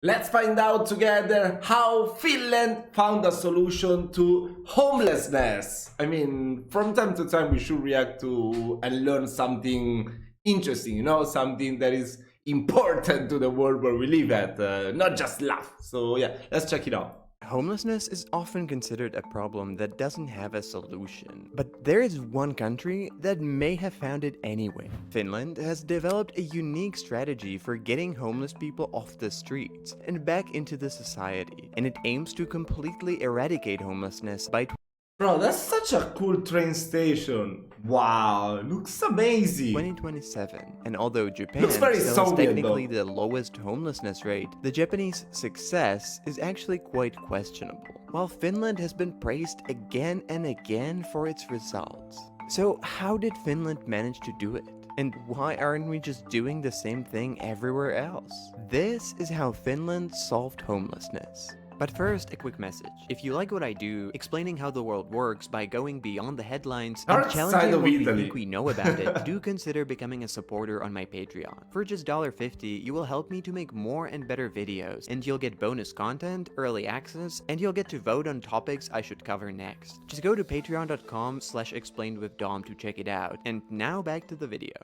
Let's find out together how Finland found a solution to homelessness. I mean, from time to time we should react to and learn something interesting, something that is important to the world where we live at, not just laugh. So yeah, let's check it out. Homelessness is often considered a problem that doesn't have a solution, but there is one country that may have found it anyway. Finland has developed a unique strategy for getting homeless people off the streets and back into the society, and it aims to completely eradicate homelessness by Bro, that's such a cool train station. Wow, looks amazing. 2027. And although Japan Looks very still is Soviet, technically though. the lowest homelessness rate, the Japanese success is actually quite questionable, while Finland has been praised again and again for its results. So how did Finland manage to do it? And why aren't we just doing the same thing everywhere else? This is how Finland solved homelessness. But first, a quick message. If you like what I do, explaining how the world works by going beyond the headlines and Outside challenging of what we Italy. think we know about it, do consider becoming a supporter on my Patreon. For just $50, you will help me to make more and better videos, and you'll get bonus content, early access, and you'll get to vote on topics I should cover next. Just go to patreon.com/explainedwithdom to check it out. And now back to the video.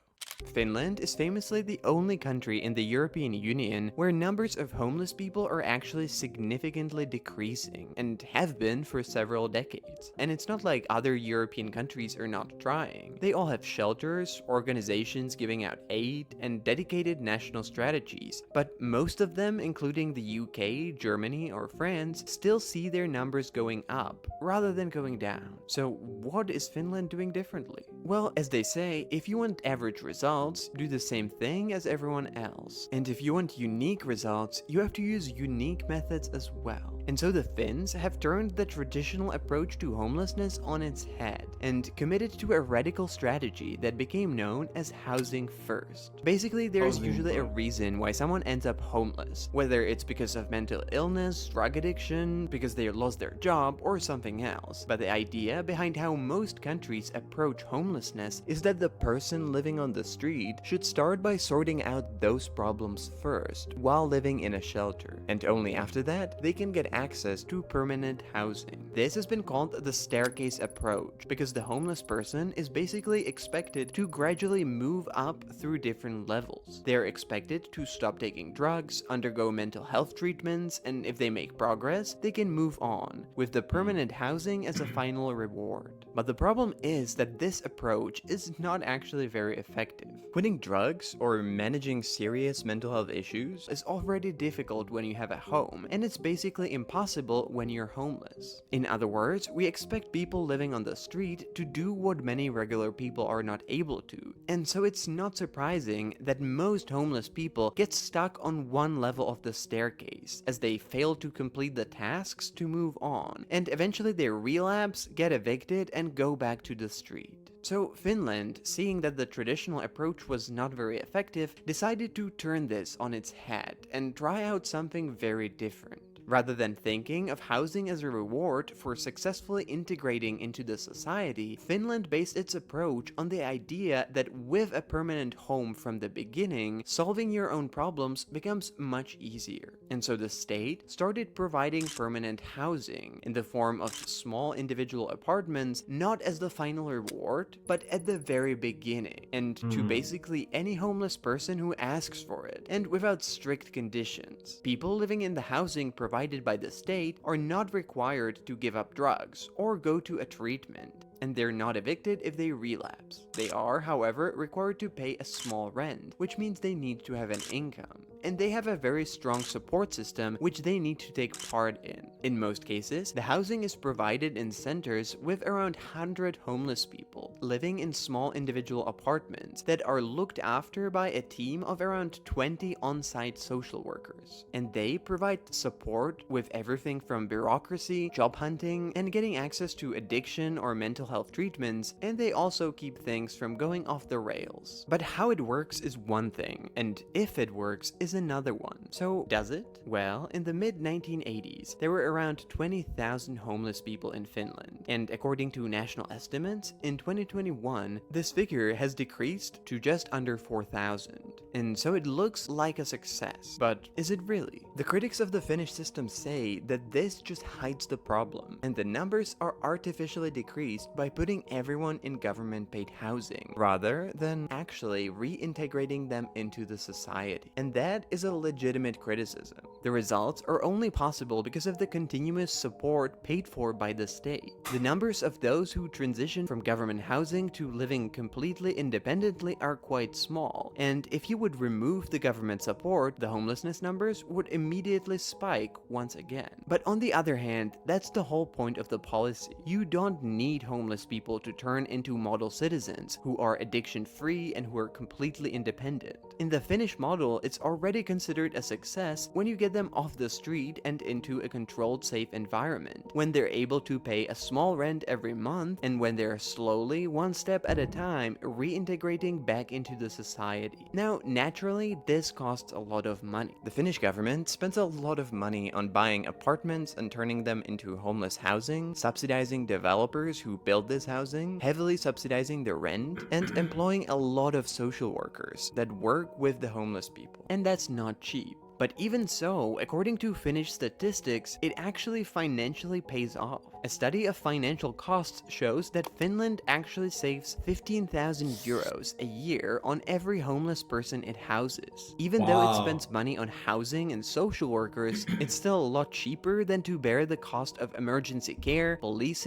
Finland is famously the only country in the European Union where numbers of homeless people are actually significantly decreasing, and have been for several decades. And it's not like other European countries are not trying. They all have shelters, organizations giving out aid, and dedicated national strategies, but most of them, including the UK, Germany, or France, still see their numbers going up rather than going down. So what is Finland doing differently? Well, as they say, if you want average results, do the same thing as everyone else. And if you want unique results, you have to use unique methods as well. And so the Finns have turned the traditional approach to homelessness on its head and committed to a radical strategy that became known as housing first. Basically, there's usually a reason why someone ends up homeless, whether it's because of mental illness, drug addiction, because they lost their job, or something else. But the idea behind how most countries approach homelessness is that the person living on the street should start by sorting out those problems first while living in a shelter, and only after that they can get access to permanent housing. This has been called the staircase approach because the homeless person is basically expected to gradually move up through different levels. They are expected to stop taking drugs, undergo mental health treatments, and if they make progress, they can move on, with the permanent housing as a final reward. But the problem is that this approach is not actually very effective. Quitting drugs or managing serious mental health issues is already difficult when you have a home, and it's basically impossible when you're homeless. In other words, we expect people living on the street to do what many regular people are not able to, and so it's not surprising that most homeless people get stuck on one level of the staircase, as they fail to complete the tasks to move on, and eventually they relapse, get evicted, and go back to the street. So Finland, seeing that the traditional approach was not very effective, decided to turn this on its head and try out something very different. Rather than thinking of housing as a reward for successfully integrating into the society, Finland based its approach on the idea that with a permanent home from the beginning, solving your own problems becomes much easier. And so the state started providing permanent housing in the form of small individual apartments, not as the final reward, but at the very beginning, and to basically any homeless person who asks for it, and without strict conditions. People living in the housing provided by the state are not required to give up drugs or go to a treatment, and they're not evicted if they relapse. They are, however, required to pay a small rent, which means they need to have an income. And they have a very strong support system which they need to take part in. In most cases, the housing is provided in centers with around 100 homeless people living in small individual apartments that are looked after by a team of around 20 on-site social workers. And they provide support with everything from bureaucracy, job hunting, and getting access to addiction or mental health treatments, and they also keep things from going off the rails. But how it works is one thing, and if it works is another one. So does it? Well, in the mid-1980s, there were around 20,000 homeless people in Finland, and according to national estimates, in 2021, this figure has decreased to just under 4,000. and so it looks like a success. But is it really? The critics of the Finnish system say that this just hides the problem, and the numbers are artificially decreased by putting everyone in government-paid housing, rather than actually reintegrating them into the society. And that is a legitimate criticism. The results are only possible because of the continuous support paid for by the state. The numbers of those who transition from government housing to living completely independently are quite small, and if you would remove the government support, the homelessness numbers would immediately spike once again. But on the other hand, that's the whole point of the policy. You don't need homeless people to turn into model citizens who are addiction-free and who are completely independent. In the Finnish model, it's already considered a success when you get them off the street and into a controlled, safe environment, when they're able to pay a small rent every month, and when they're slowly, one step at a time, reintegrating back into the society. Now, naturally, this costs a lot of money. The Finnish government spends a lot of money on buying apartments and turning them into homeless housing, subsidizing developers who build this housing, heavily subsidizing the rent, and employing a lot of social workers that work with the homeless people. And that's not cheap. But even so, according to Finnish statistics, it actually financially pays off. A study of financial costs shows that Finland actually saves 15,000 euros a year on every homeless person it houses. Even though it spends money on housing and social workers, it's still a lot cheaper than to bear the cost of emergency care, police.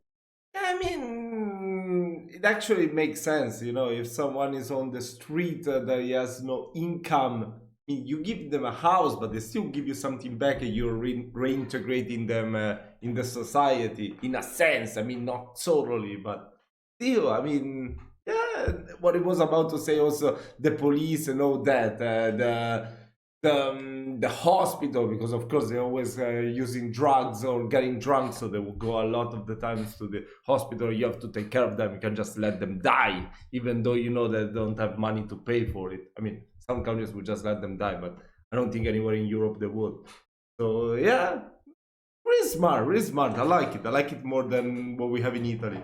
I mean, it actually makes sense, if someone is on the street that he has no income. I mean, you give them a house, but they still give you something back, and you're reintegrating them in the society, in a sense. I mean, not totally, but still, I mean, yeah, what it was about to say also, the police and all that, the hospital, because of course they're always using drugs or getting drunk, so they will go a lot of the times to the hospital. You have to take care of them. You can just let them die, even though you know that they don't have money to pay for it. I mean, some countries would just let them die, but I don't think anywhere in Europe they would. So yeah, really smart, really smart. I like it more than what we have in Italy.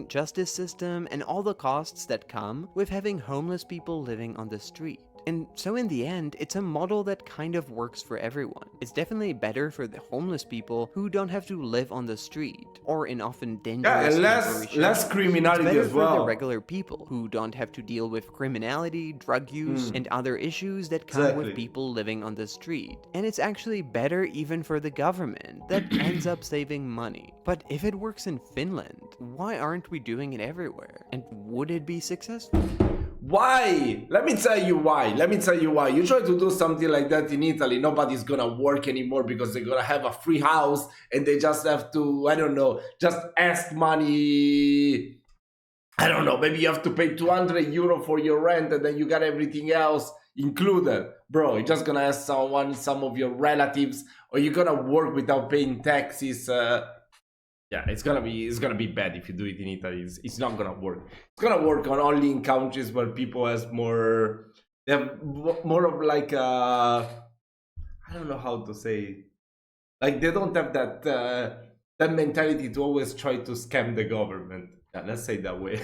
Justice system and all the costs that come with having homeless people living on the street. And so in the end, it's a model that kind of works for everyone. It's definitely better for the homeless people who don't have to live on the street or in often dangerous and less criminality as well. For the regular people who don't have to deal with criminality, drug use, and other issues that come with people living on the street. And it's actually better even for the government that ends up saving money. But if it works in Finland, why aren't we doing it everywhere? And would it be successful? Why? Let me tell you why. You try to do something like that in Italy, nobody's gonna work anymore because they're gonna have a free house and they just have to, I don't know, just ask money. I don't know, maybe you have to pay 200 euro for your rent and then you got everything else included. Bro, you're just gonna ask some of your relatives, or you're gonna work without paying taxes. Yeah, it's gonna be bad if you do it in Italy. It's not gonna work. It's gonna work only in countries where people they have more of like I don't know how to say, like they don't have that mentality to always try to scam the government. Yeah, let's say it that way.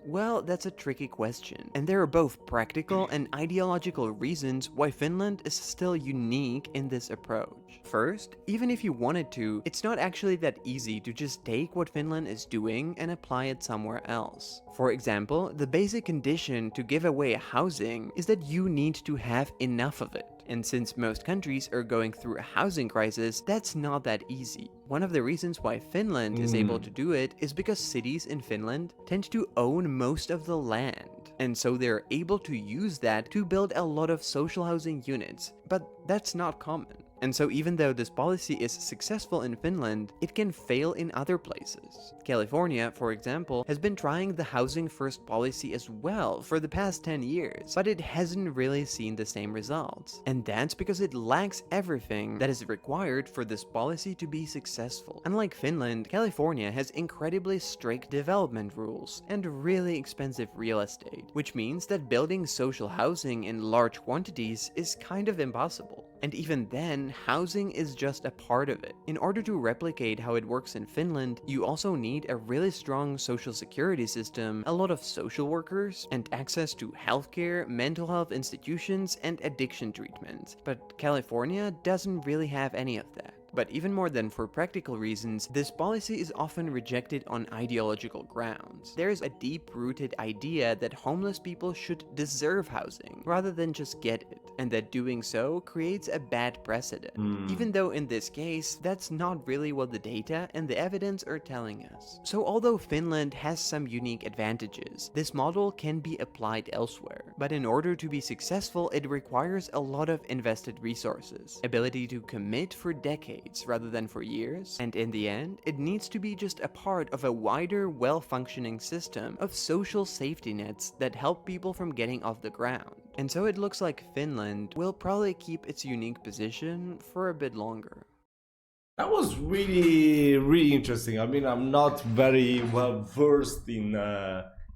Well, that's a tricky question, and there are both practical and ideological reasons why Finland is still unique in this approach. First, even if you wanted to, it's not actually that easy to just take what Finland is doing and apply it somewhere else. For example, the basic condition to give away housing is that you need to have enough of it. And since most countries are going through a housing crisis, that's not that easy. One of the reasons why Finland is able to do it is because cities in Finland tend to own most of the land. And so they're able to use that to build a lot of social housing units. But that's not common. And so even though this policy is successful in Finland, it can fail in other places. California, for example, has been trying the housing first policy as well for the past 10 years, but it hasn't really seen the same results. And that's because it lacks everything that is required for this policy to be successful. Unlike Finland, California has incredibly strict development rules and really expensive real estate, which means that building social housing in large quantities is kind of impossible. And even then, housing is just a part of it. In order to replicate how it works in Finland, you also need a really strong social security system, a lot of social workers, and access to healthcare, mental health institutions, and addiction treatment. But California doesn't really have any of that. But even more than for practical reasons, this policy is often rejected on ideological grounds. There is a deep-rooted idea that homeless people should deserve housing, rather than just get it, and that doing so creates a bad precedent. Even though in this case, that's not really what the data and the evidence are telling us. So although Finland has some unique advantages, this model can be applied elsewhere. But in order to be successful, it requires a lot of invested resources, ability to commit for decades rather than for years, and in the end, it needs to be just a part of a wider, well-functioning system of social safety nets that help people from getting off the ground. And so it looks like Finland will probably keep its unique position for a bit longer. That was really, really interesting. I mean, I'm not very well versed in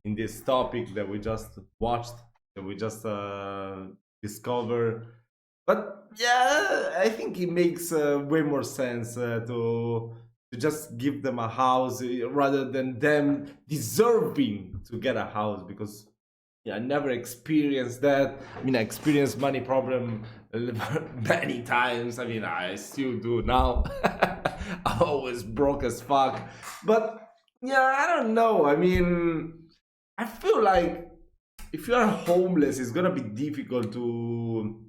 this topic that we just watched, that we just discovered. But yeah, I think it makes way more sense to just give them a house rather than them deserving to get a house, because yeah, I never experienced that. I mean, I experienced money problem many times. I mean, I still do now. I'm always broke as fuck. But yeah, I don't know. I mean, I feel like if you are homeless, it's gonna be difficult to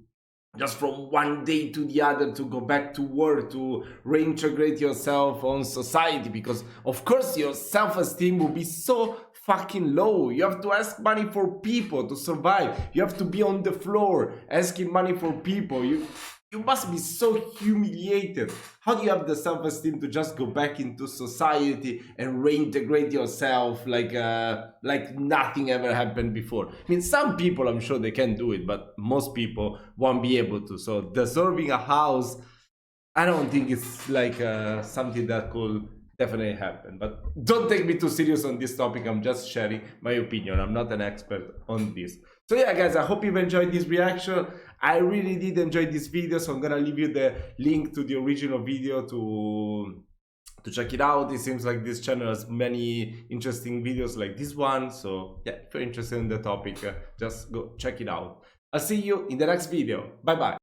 just from one day to the other to go back to work, to reintegrate yourself on society, because of course your self-esteem will be so fucking low. You have to ask money for people to survive. You have to be on the floor asking money for people. You must be so humiliated. How do you have the self-esteem to just go back into society and reintegrate yourself like nothing ever happened before? I mean, some people, I'm sure they can do it, but most people won't be able to. So deserving a house, I don't think it's like something that could definitely happen. But don't take me too serious on this topic. I'm just sharing my opinion. I'm not an expert on this. So yeah, guys, I hope you've enjoyed this reaction. I really did enjoy this video, so I'm gonna leave you the link to the original video to check it out. It seems like this channel has many interesting videos like this one. So yeah, if you're interested in the topic, just go check it out. I'll see you in the next video. Bye bye.